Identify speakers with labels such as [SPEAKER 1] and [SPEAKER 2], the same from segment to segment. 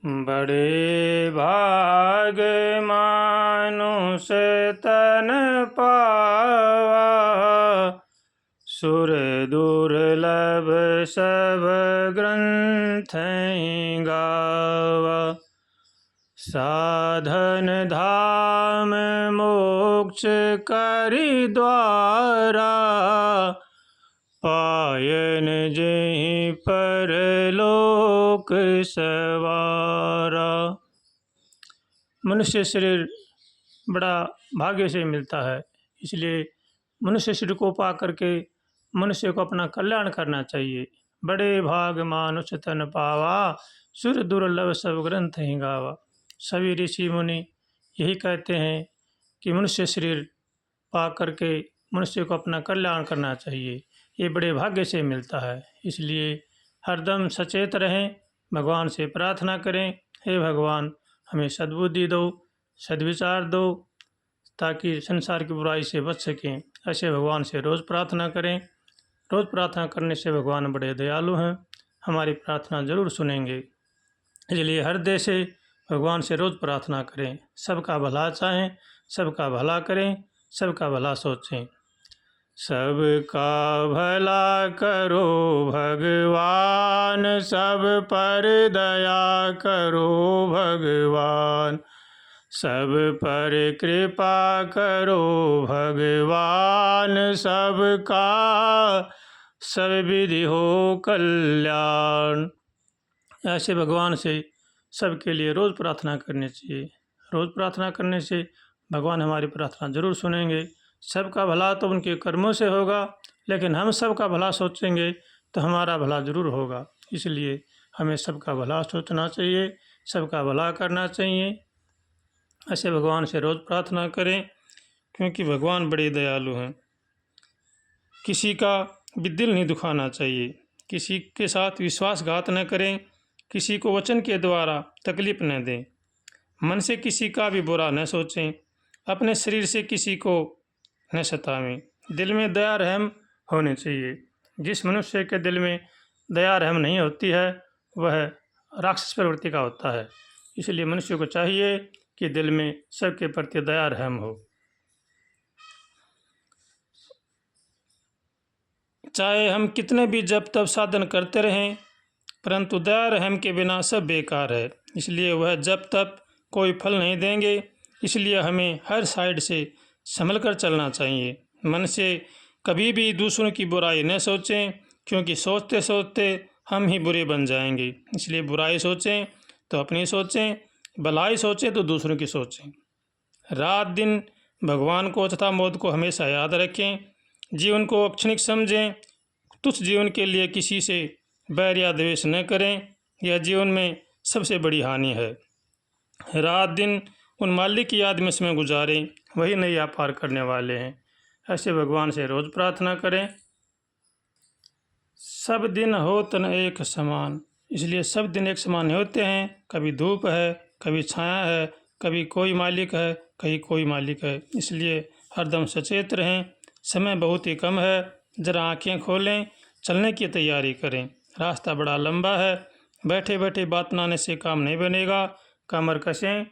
[SPEAKER 1] बड़े भाग मानुष तन पावा, सुर दुर्लभ सब ग्रंथ गावा। साधन धाम मोक्ष करि द्वारा, पायन जेहि परलोक सवारा। मनुष्य शरीर बड़ा भाग्य से मिलता है, इसलिए मनुष्य शरीर को पा करके मनुष्य को अपना कल्याण करना चाहिए। बड़े भाग मानुष तन पावा, सुर दुर्लभ सब ग्रंथ ही गावा। सभी ऋषि मुनि यही कहते हैं कि मनुष्य शरीर पा करके मनुष्य को अपना कल्याण करना चाहिए, ये बड़े भाग्य से मिलता है। इसलिए हरदम सचेत रहें, भगवान से प्रार्थना करें, हे भगवान हमें सद्बुद्धि दो, सद्विचार दो, ताकि संसार की बुराई से बच सकें। ऐसे भगवान से रोज़ प्रार्थना करें। रोज़ प्रार्थना करने से भगवान बड़े दयालु हैं, हमारी प्रार्थना जरूर सुनेंगे। इसलिए हृदय से भगवान से रोज़ प्रार्थना करें, सबका भला चाहें, सबका भला करें, सबका भला सोचें। सबका भला करो भगवान, सब पर दया करो भगवान, सब पर कृपा करो भगवान, सबका सब विधि हो कल्याण। ऐसे भगवान से सबके लिए रोज़ प्रार्थना करनी चाहिए। रोज़ प्रार्थना करने से भगवान हमारी प्रार्थना जरूर सुनेंगे। सबका भला तो उनके कर्मों से होगा, लेकिन हम सबका भला सोचेंगे तो हमारा भला जरूर होगा। इसलिए हमें सबका भला सोचना चाहिए, सबका भला करना चाहिए। ऐसे भगवान से रोज़ प्रार्थना करें, क्योंकि भगवान बड़े दयालु हैं। किसी का भी दिल नहीं दुखाना चाहिए, किसी के साथ विश्वासघात न करें, किसी को वचन के द्वारा तकलीफ न दें, मन से किसी का भी बुरा न सोचें, अपने शरीर से किसी को न सतावें। दिल में दया रहम होने चाहिए। जिस मनुष्य के दिल में दया रहम नहीं होती है, वह राक्षस प्रवृत्ति का होता है। इसलिए मनुष्य को चाहिए कि दिल में सबके प्रति दया रहम हो। चाहे हम कितने भी जप तप साधन करते रहें, परंतु दया रहम के बिना सब बेकार है। इसलिए वह जप तप कोई फल नहीं देंगे। इसलिए हमें हर साइड से संभल कर चलना चाहिए। मन से कभी भी दूसरों की बुराई न सोचें, क्योंकि सोचते सोचते हम ही बुरे बन जाएंगे। इसलिए बुराई सोचें तो अपनी सोचें, भलाई सोचें तो दूसरों की सोचें। रात दिन भगवान को तथा मौत को हमेशा याद रखें। जीवन को क्षणिक समझें। तुच्छ जीवन के लिए किसी से बैर या द्वेष न करें, यह जीवन में सबसे बड़ी हानि है। रात दिन उन मालिक की याद में समय गुजारें, वही नैया पार करने वाले हैं। ऐसे भगवान से रोज़ प्रार्थना करें। सब दिन होत न एक समान, इसलिए सब दिन एक समान नहीं होते हैं। कभी धूप है, कभी छाया है, कभी कोई मालिक है, कहीं कोई मालिक है। इसलिए हरदम सचेत रहें। समय बहुत ही कम है, जरा आंखें खोलें, चलने की तैयारी करें। रास्ता बड़ा लंबा है, बैठे बैठे बात बनाने से काम नहीं बनेगा। कमर कसें,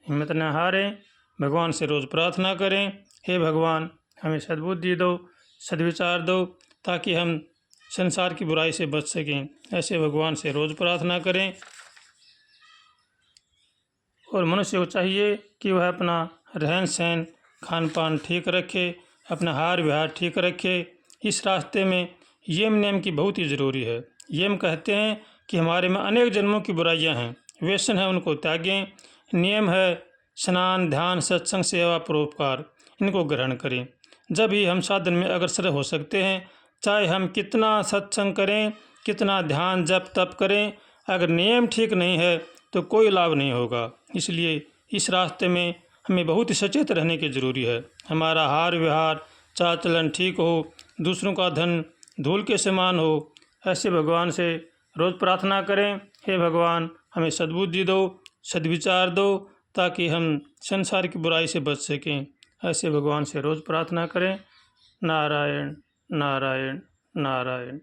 [SPEAKER 1] हिम्मत न हारें, भगवान से रोज़ प्रार्थना करें, हे भगवान हमें सद्बुद्धि दो, सद्विचार दो, ताकि हम संसार की बुराई से बच सकें। ऐसे भगवान से रोज़ प्रार्थना करें। और मनुष्य को चाहिए कि वह अपना रहन सहन खान पान ठीक रखे, अपना हार व्यवहार ठीक रखे। इस रास्ते में यम नियम की बहुत ही ज़रूरी है। यम कहते हैं कि हमारे में अनेक जन्मों की बुराइयां हैं, व्यसन है, उनको त्यागें। नियम है स्नान, ध्यान, सत्संग, सेवा, परोपकार, इनको ग्रहण करें। जब ही हम साधन में अग्रसर हो सकते हैं। चाहे हम कितना सत्संग करें, कितना ध्यान जप तप करें, अगर नियम ठीक नहीं है तो कोई लाभ नहीं होगा। इसलिए इस रास्ते में हमें बहुत ही सचेत रहने की ज़रूरी है। हमारा हार व्यवहार चाल चलन ठीक हो, दूसरों का धन धूल के समान हो। ऐसे भगवान से रोज़ प्रार्थना करें, हे भगवान हमें सद्बुद्धि दो, सद्विचार दो, ताकि हम संसार की बुराई से बच सकें। ऐसे भगवान से रोज़ प्रार्थना करें। नारायण नारायण नारायण।